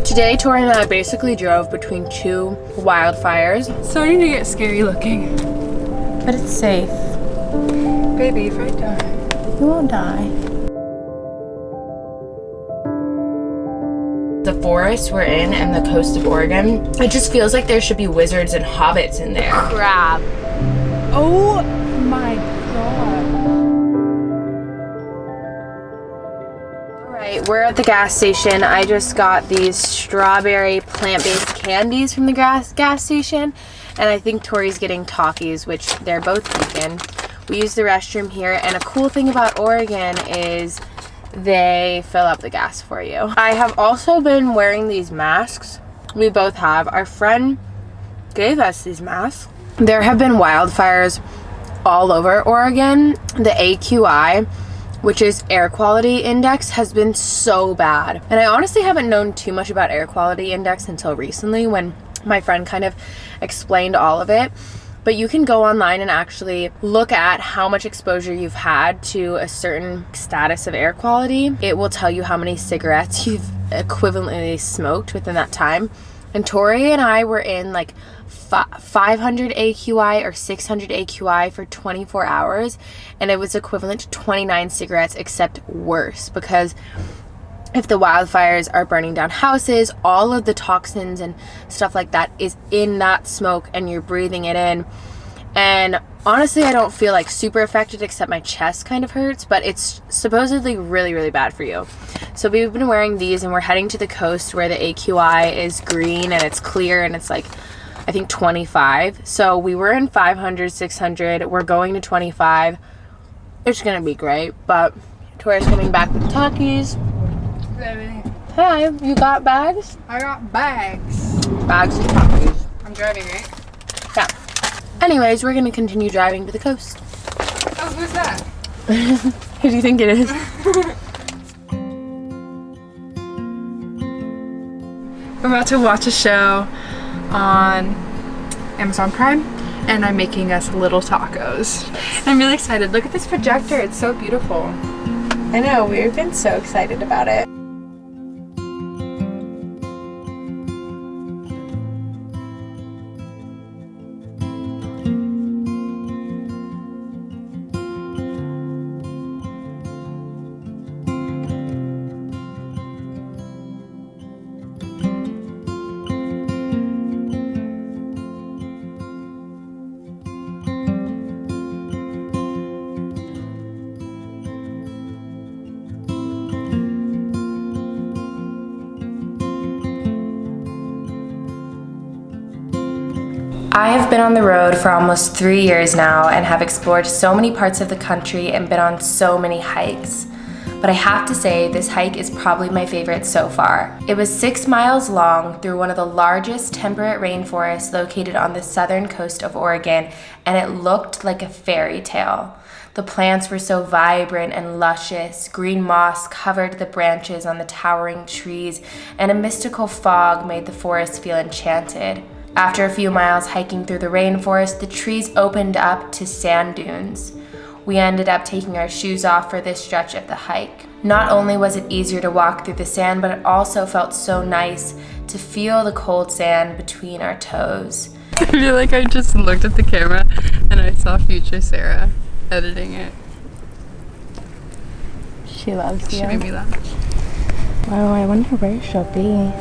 Today, Tori and I basically drove between two wildfires. Starting to get scary looking. But it's safe. Baby, if I die. You won't die. The forest we're in and the coast of Oregon, it just feels like there should be wizards and hobbits in there. Crab. Oh my god. Alright, we're at the gas station. I just got these strawberry plant-based candies from the gas station. And I think Tori's getting Takis, which they're both vegan. We use the restroom here, and a cool thing about Oregon is they fill up the gas for you. I have also been wearing these masks. We both have. Our friend gave us these masks. There have been wildfires all over Oregon. The AQI, which is air quality index, has been so bad. And I honestly haven't known too much about air quality index until recently when my friend kind of explained all of it. But you can go online and actually look at how much exposure you've had to a certain status of air quality. It will tell you how many cigarettes you've equivalently smoked within that time. And Tori and I were in like 500 AQI or 600 AQI for 24 hours. And it was equivalent to 29 cigarettes, except worse, because if the wildfires are burning down houses, all of the toxins and stuff like that is in that smoke and you're breathing it in. And honestly, I don't feel like super affected, except my chest kind of hurts, but it's supposedly really, really bad for you. So we've been wearing these and we're heading to the coast where the AQI is green and it's clear and it's like, I think 25. So we were in 500, 600. We're going to 25. It's going to be great, but Tori's coming back with Takis. Hi, you got bags? I got bags. Bags and Takis. I'm driving, right? Yeah. Anyways, we're gonna continue driving to the coast. Oh, who's that? Who do you think it is? We're about to watch a show on Amazon Prime, and I'm making us little tacos. I'm really excited. Look at this projector. It's so beautiful. I know, we've been so excited about it. I have been on the road for almost 3 years now and have explored so many parts of the country and been on so many hikes. But I have to say, this hike is probably my favorite so far. It was 6 miles long through one of the largest temperate rainforests located on the southern coast of Oregon, and it looked like a fairy tale. The plants were so vibrant and luscious, green moss covered the branches on the towering trees, and a mystical fog made the forest feel enchanted. After a few miles hiking through the rainforest, the trees opened up to sand dunes. We ended up taking our shoes off for this stretch of the hike. Not only was it easier to walk through the sand, but it also felt so nice to feel the cold sand between our toes. I feel like I just looked at the camera and I saw future Sarah editing it. She loves you. She made me laugh. Wow, I wonder where she'll be.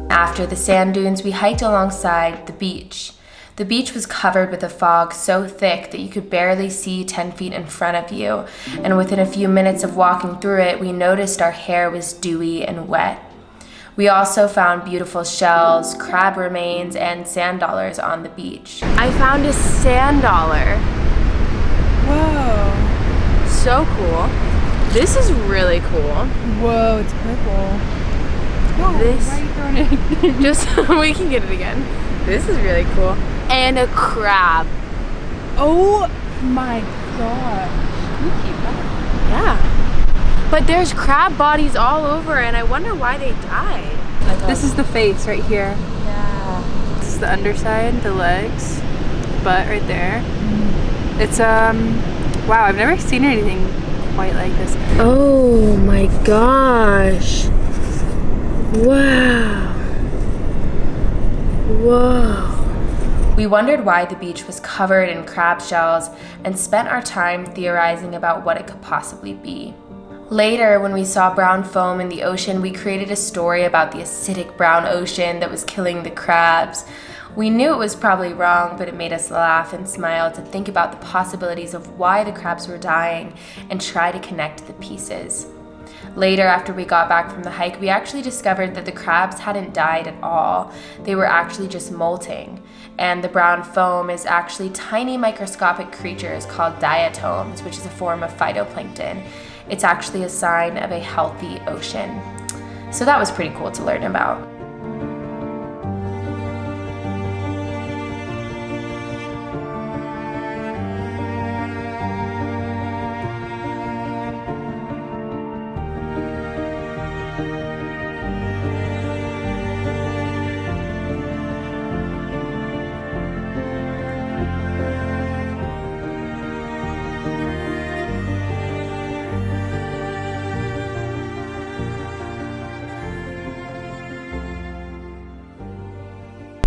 After the sand dunes, we hiked alongside the beach. The beach was covered with a fog so thick that you could barely see 10 feet in front of you, and within a few minutes of walking through it, we noticed our hair was dewy and wet. We also found beautiful shells, crab remains, and sand dollars on the beach. I found a sand dollar. Whoa. So cool. This is really cool. Whoa, it's purple. Whoa, This- why are you throwing it? Just so we can get it again. This is really cool. And a crab. Oh my god. Can you keep that? Yeah. But there's crab bodies all over, and I wonder why they died. This is the face right here. Yeah. This is the underside, the legs, butt right there. It's wow, I've never seen anything quite like this. Oh my gosh. Wow. Whoa. We wondered why the beach was covered in crab shells and spent our time theorizing about what it could possibly be. Later, when we saw brown foam in the ocean, we created a story about the acidic brown ocean that was killing the crabs. We knew it was probably wrong, but it made us laugh and smile to think about the possibilities of why the crabs were dying and try to connect the pieces. Later, after we got back from the hike, we actually discovered that the crabs hadn't died at all. They were actually just molting. And the brown foam is actually tiny microscopic creatures called diatoms, which is a form of phytoplankton. It's actually a sign of a healthy ocean. So that was pretty cool to learn about.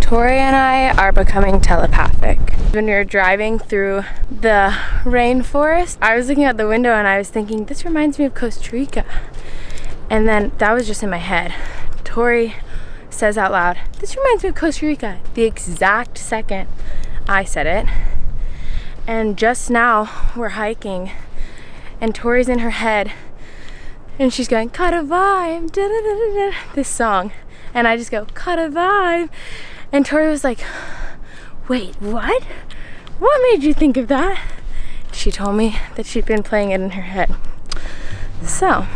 Tori and I are becoming telepathic. When we were driving through the rainforest, I was looking out the window and I was thinking, this reminds me of Costa Rica. And then that was just in my head. Tori says out loud, this reminds me of Costa Rica. The exact second I said it. And just now we're hiking and Tori's in her head and she's going, cut a vibe, da, da, da, da, da, this song. And I just go, cut a vibe. And Tori was like, wait, what? What made you think of that? She told me that she'd been playing it in her head. So.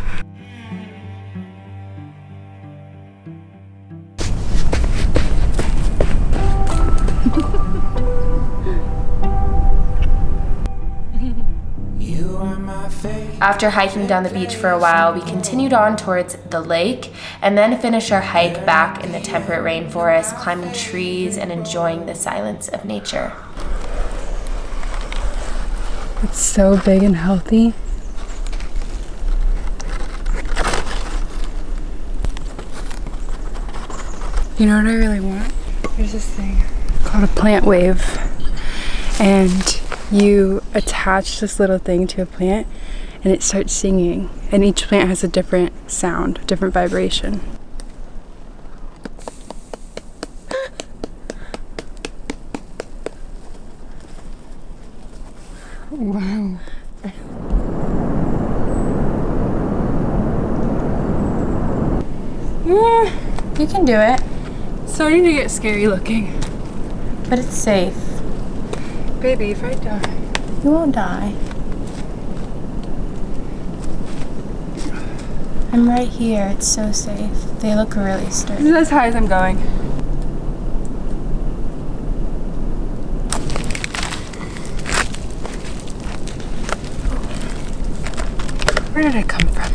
After hiking down the beach for a while, we continued on towards the lake and then finished our hike back in the temperate rainforest, climbing trees and enjoying the silence of nature. It's so big and healthy. You know what I really want? There's this thing called a plant wave. And you attach this little thing to a plant and it starts singing. And each plant has a different sound, different vibration. Wow. You can do it, It's starting to get scary looking. but it's safe. Baby, if I die. You won't die. I'm right here. It's so safe. They look really This sturdy. is as high as I'm going. Where did I come from?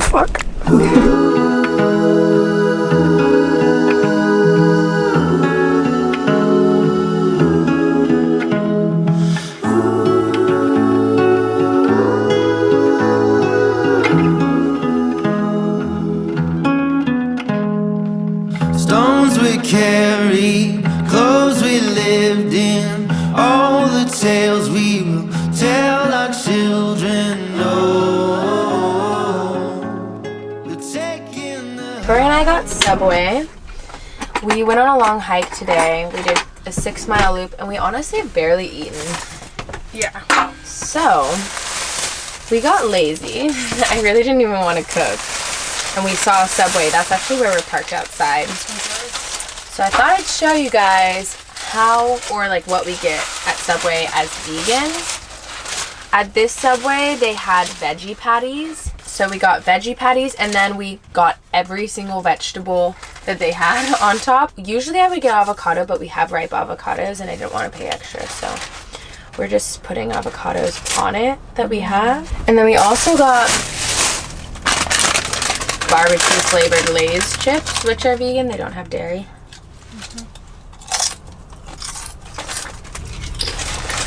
Fuck. Stones we carry, clothes we live. our children know. We're taking the Tori and I got Subway. We went on a long hike today. We did a 6-mile loop and we honestly have barely eaten. Yeah. So, we got lazy. I really didn't even want to cook. And we saw a Subway. That's actually where we're parked outside. So I thought I'd show you guys how or like what we get at Subway as vegans. At this Subway, they had veggie patties. So we got veggie patties and then we got every single vegetable that they had on top. Usually I would get avocado, but we have ripe avocados and I didn't want to pay extra. So we're just putting avocados on it that we have. And then we also got barbecue flavored Lay's chips, which are vegan. They don't have dairy.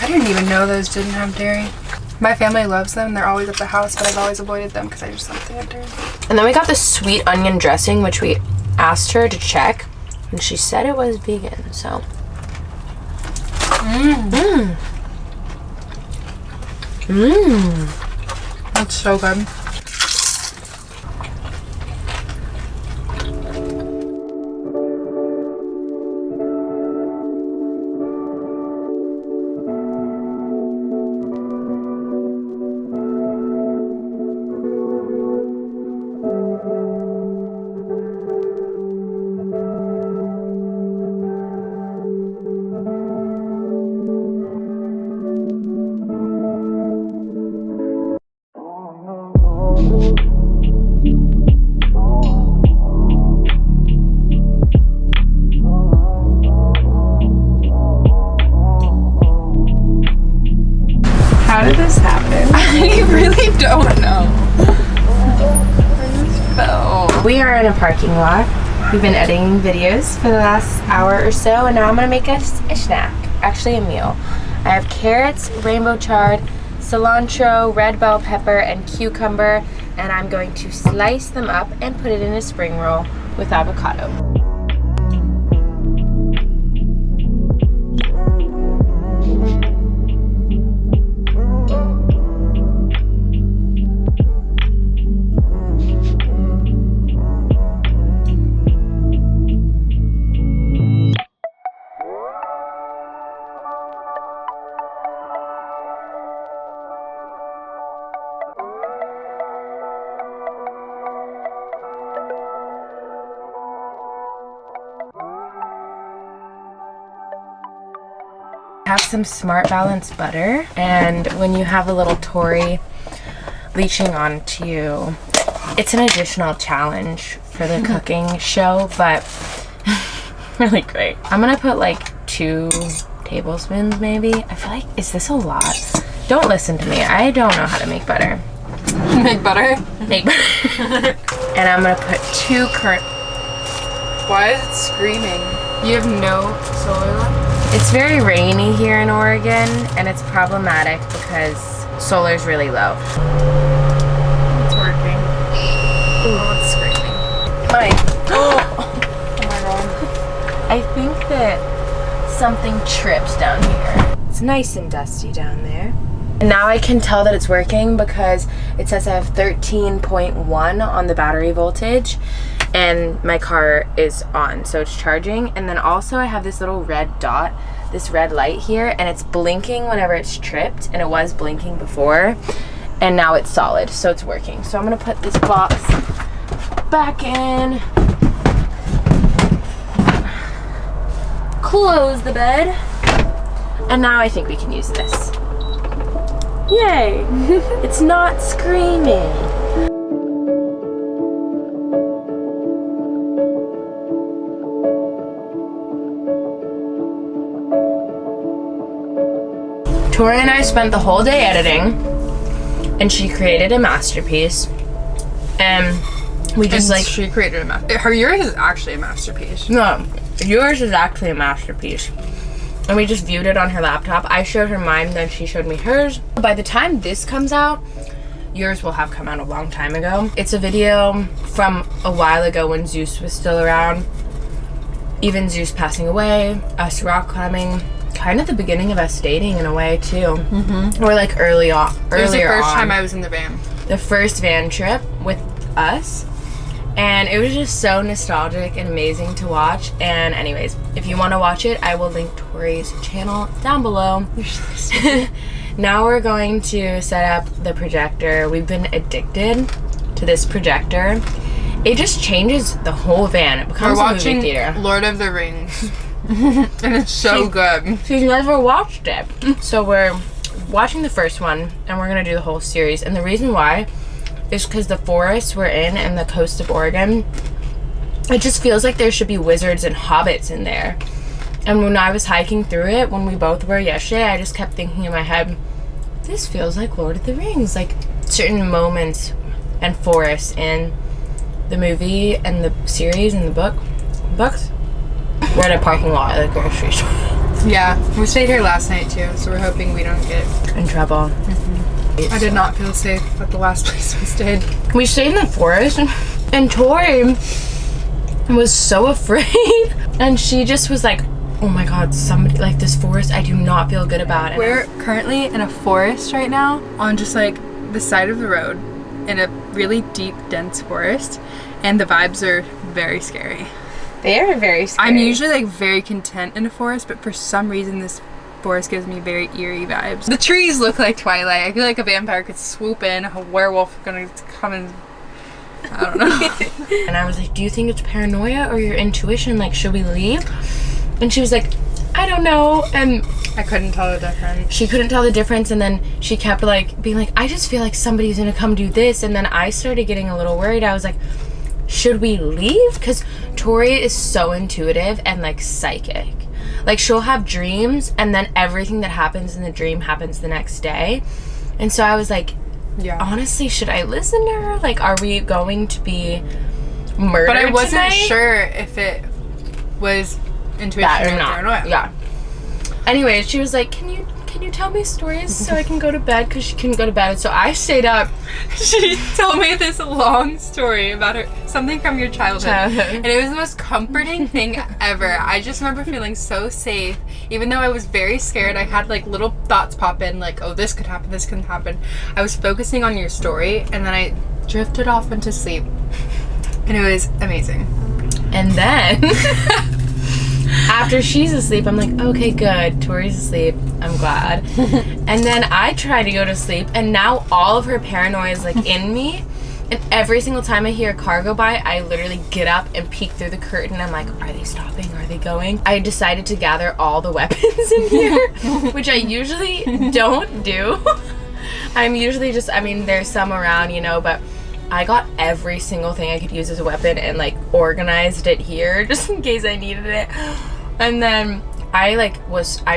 I didn't even know those didn't have dairy. My family loves them. They're always at the house, but I've always avoided them because I just don't think they have dairy. And then we got the sweet onion dressing, which we asked her to check, and she said it was vegan, so. That's so good. How did this happen? I really don't know. We are in a parking lot. We've been editing videos for the last hour or so, and now I'm gonna make us a snack, actually a meal. I have carrots, rainbow chard, cilantro, red bell pepper, and cucumber, and I'm going to slice them up and put it in a spring roll with avocado. Have some Smart Balance butter, and when you have a little Tori leaching onto you, it's an additional challenge for the cooking show, but really great. I'm gonna put like 2 tablespoons maybe. I feel like, is this a lot? Don't listen to me. I don't know how to make butter. Make butter? Make butter. And I'm gonna put 2 currant. Why is it screaming? You have no solar left? It's very rainy here in Oregon, and it's problematic because solar's really low. It's working. Oh, it's screaming. Oh my god. I think that something tripped down here. It's nice and dusty down there. And now I can tell that it's working because it says I have 13.1 on the battery voltage, and my car is on, so it's charging. And then also I have this little red dot, this red light here, and it's blinking whenever it's tripped, and it was blinking before, and now it's solid, so it's working. So I'm gonna put this box back in, close the bed, and now I think we can use this. Yay! It's not screaming. Tori and I spent the whole day editing, and she created a masterpiece. And we just she created a masterpiece. Yours is actually a masterpiece. No, yours is actually a masterpiece. And we just viewed it on her laptop. I showed her mine, then she showed me hers. By the time this comes out, yours will have come out a long time ago. It's a video from a while ago when Zeus was still around. Even Zeus passing away, us rock climbing, kind of the beginning of us dating in a way too. Or like earlier on. It was the first time I was in the van. The first van trip with us. And it was just so nostalgic and amazing to watch. And anyways, if you want to watch it, I will link Tori's channel down below. Now we're going to set up the projector. We've been addicted to this projector. It just changes the whole van. It becomes a movie theater. Lord of the Rings. And it's so good. She's never watched it. So we're watching the first one, and we're going to do the whole series. And the reason why is because the forest we're in and the coast of Oregon, it just feels like there should be wizards and hobbits in there. And when I was hiking through it, when we both were yesterday, I just kept thinking in my head, this feels like Lord of the Rings. Like certain moments and forests in the movie and the series and the books. We're in a parking lot at the grocery store. Yeah, we stayed here last night too, so we're hoping we don't get In trouble. I did not feel safe at the last place we stayed. We stayed in the forest, and Tori was so afraid. And she just was like, oh my god, somebody, like this forest, I do not feel good about it. We're currently in a forest right now, on just like the side of the road, in a really deep, dense forest, and the vibes are very scary. They are very scary. I'm usually like very content in a forest, but for some reason this forest gives me very eerie vibes. The trees look like Twilight. I feel like a vampire could swoop in, a werewolf gonna come and I don't know. And I was like, do you think it's paranoia or your intuition? Like, should we leave? And she was like, I don't know. And I couldn't tell the difference. she couldn't tell the difference. And then she kept like being like, I just feel like somebody's gonna come do this. And then I started getting a little worried. I was like, should we leave? Because Tori is so intuitive and like psychic. Like she'll have dreams and then everything that happens in the dream happens the next day. And so I was like, yeah, honestly, should I listen to her? Like, are we going to be murdered But I wasn't tonight? sure if it was intuition That or or not. paranoia. Yeah. Anyways, she was like, can you tell me stories so I can go to bed? Because she couldn't go to bed. So I stayed up. She told me this long story about something from your childhood. And it was the most comforting thing ever. I just remember feeling so safe. Even though I was very scared, I had like little thoughts pop in like, oh, this could happen, this could happen. I was focusing on your story and then I drifted off into sleep. And it was amazing. And then after she's asleep, I'm like, okay, good. Tori's asleep. I'm glad. And then I try to go to sleep, and now all of her paranoia is like in me. And every single time I hear a car go by, I literally get up and peek through the curtain. I'm like, are they stopping? Are they going? I decided to gather all the weapons in here, which I usually don't do. I'm usually just, I mean, there's some around, you know, but I got every single thing I could use as a weapon and like organized it here just in case I needed it. And then I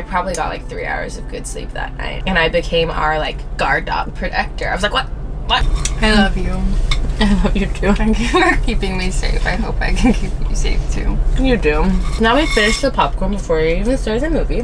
probably got like 3 hours of good sleep that night. And I became our like guard dog protector. I was like, what? I love you. I love you too. Thank you for keeping me safe. I hope I can keep you safe too. You do. Now we finished the popcorn before we even started the movie.